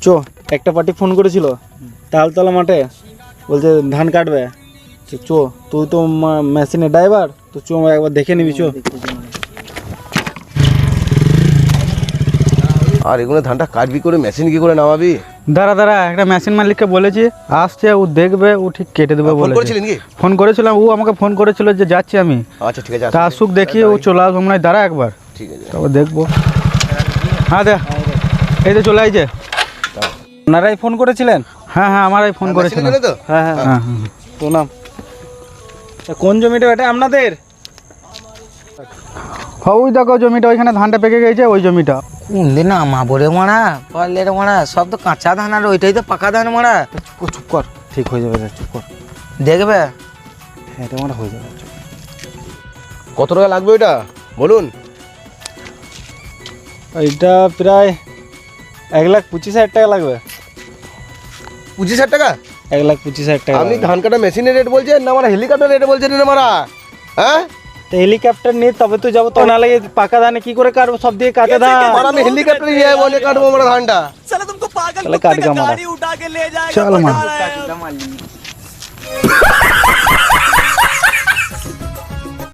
চো একটা party phone করেছিল তালতলা মাঠে, বলছে ধান কাটবে। চো তুই তো মেশিনের ড্রাইভার, তো চো একবার দেখে নিবি। চো আর এগুলো ধানটা কাটবি করে মেশিন কি করে নামাবি? দাঁড়া একটা মেশিন মালিককে বলেছি, আসছে, ও দেখবে, ও ঠিক কেটে দেবে ফোন বলে। করেছিলেন কি? ফোন করেছিলাম, ও আমাকে ফোন করেছিল যে যাচ্ছি আমি। আচ্ছা ঠিক আছে, তা আসুক দেখি, ও চলে আসবো মনে হয়। দাঁড়া একবার, ঠিক আছে। তারপর দেখবো। হ্যাঁ দেখ, এই তো চলে আইছে। ওনারাই ফোন করেছিলেন? হ্যাঁ আমারই ফোন করেছিলেন। তো হ্যাঁ হ্যাঁ হ্যাঁ প্রণাম। কোন জমিটা এটা আপনাদের? ওই দেখো জমিটা, ওইখানে ধানটা পেকে গেছে, ওই জমিটা। কোন দিন আমাবো রে মারা, পারলে রে মারা, সব তো কাঁচা ধান আর ওইটাই তো পাকা ধান মারা। চুপ কর, ঠিক হয়ে যাবে, চুপ কর। দেখবে হ্যাঁ এটা আমার হয়ে যাবে। কত টাকা লাগবে ওইটা বলুন? এইটা প্রায় 1,25,000 টাকা লাগবে। 25,000 টাকা? 1,25,000 টাকা। আপনি ধান কাটা মেশিনের রেট বলছেন না আমার হেলিকপ্টার রেট বলছেন রে মারা? হ্যাঁ তো হেলিকপ্টার নিয়ে তবে তো যাবো, তো না লাগে পাকা ধানে কি করে কাটবো, সব দিয়ে কাঁচা ধান। মারা আমি হেলিকপ্টার নিয়ে বলে কাটবো মারা ধানটা। তাহলে কাটগা মারা। চল মার।